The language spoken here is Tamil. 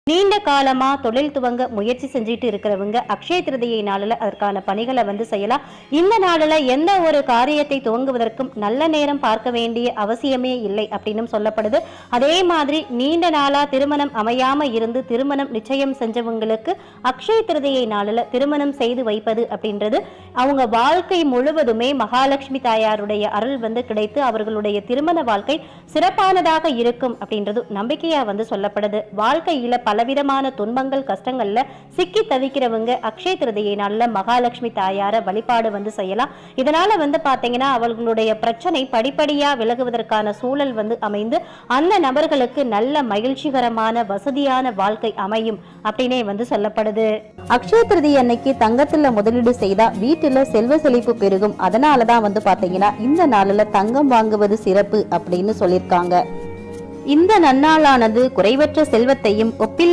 நீண்ட காலமா தொழில் துவங்க முயற்சி செஞ்சுட்டு இருக்கிறவங்க அக்ஷய திருதியை நாளில் அதற்கான பணிகளை செய்யலாம். இந்த நாளில் எந்த ஒரு காரியத்தை துவங்குவதற்கும் நல்ல நேரம் பார்க்க வேண்டிய அவசியமே இல்லை அப்படின்னு சொல்லப்படுது. அதே மாதிரி நீண்ட நாளா திருமணம் அமையாம இருந்து திருமணம் நிச்சயம் செஞ்சவங்களுக்கு அக்ஷய திருதியை நாளில் திருமணம் செய்து வைப்பது அப்படின்றது அவங்க வாழ்க்கை முழுவதுமே மகாலட்சுமி தாயாருடைய அருள் கிடைத்து அவர்களுடைய திருமண வாழ்க்கை சிறப்பானதாக இருக்கும் அப்படின்றது நம்பிக்கையா சொல்லப்படுது. வாழ்க்கையில பலவிதமான துன்பங்கள் கஷ்டங்கள்ல சிக்கி தவிக்கிறவங்க அக்ஷய திருதியை நாள்ல மகாலட்சுமி தாயார வழிபாடு செய்யலாம். இதனால பாத்தீங்கன்னா அவர்களுடைய பிரச்சனை படிப்படியா விலகுவதற்கான சூழல் அமைந்து அந்த நபர்களுக்கு நல்ல மகிழ்ச்சிகரமான வசதியான வாழ்க்கை அமையும் அப்படின்னே சொல்லப்படுது. அக்ஷய திருதி அன்னைக்கு தங்கத்துல முதலீடு செய்தா வீட்டுல செல்வ செழிப்பு பெருகும். அதனாலதான் பாத்தீங்கன்னா இந்த நாளில தங்கம் வாங்குவது சிறப்பு அப்படின்னு சொல்லியிருக்காங்க. இந்த நன்னாளானது குறைவற்ற செல்வத்தையும் ஒப்பில்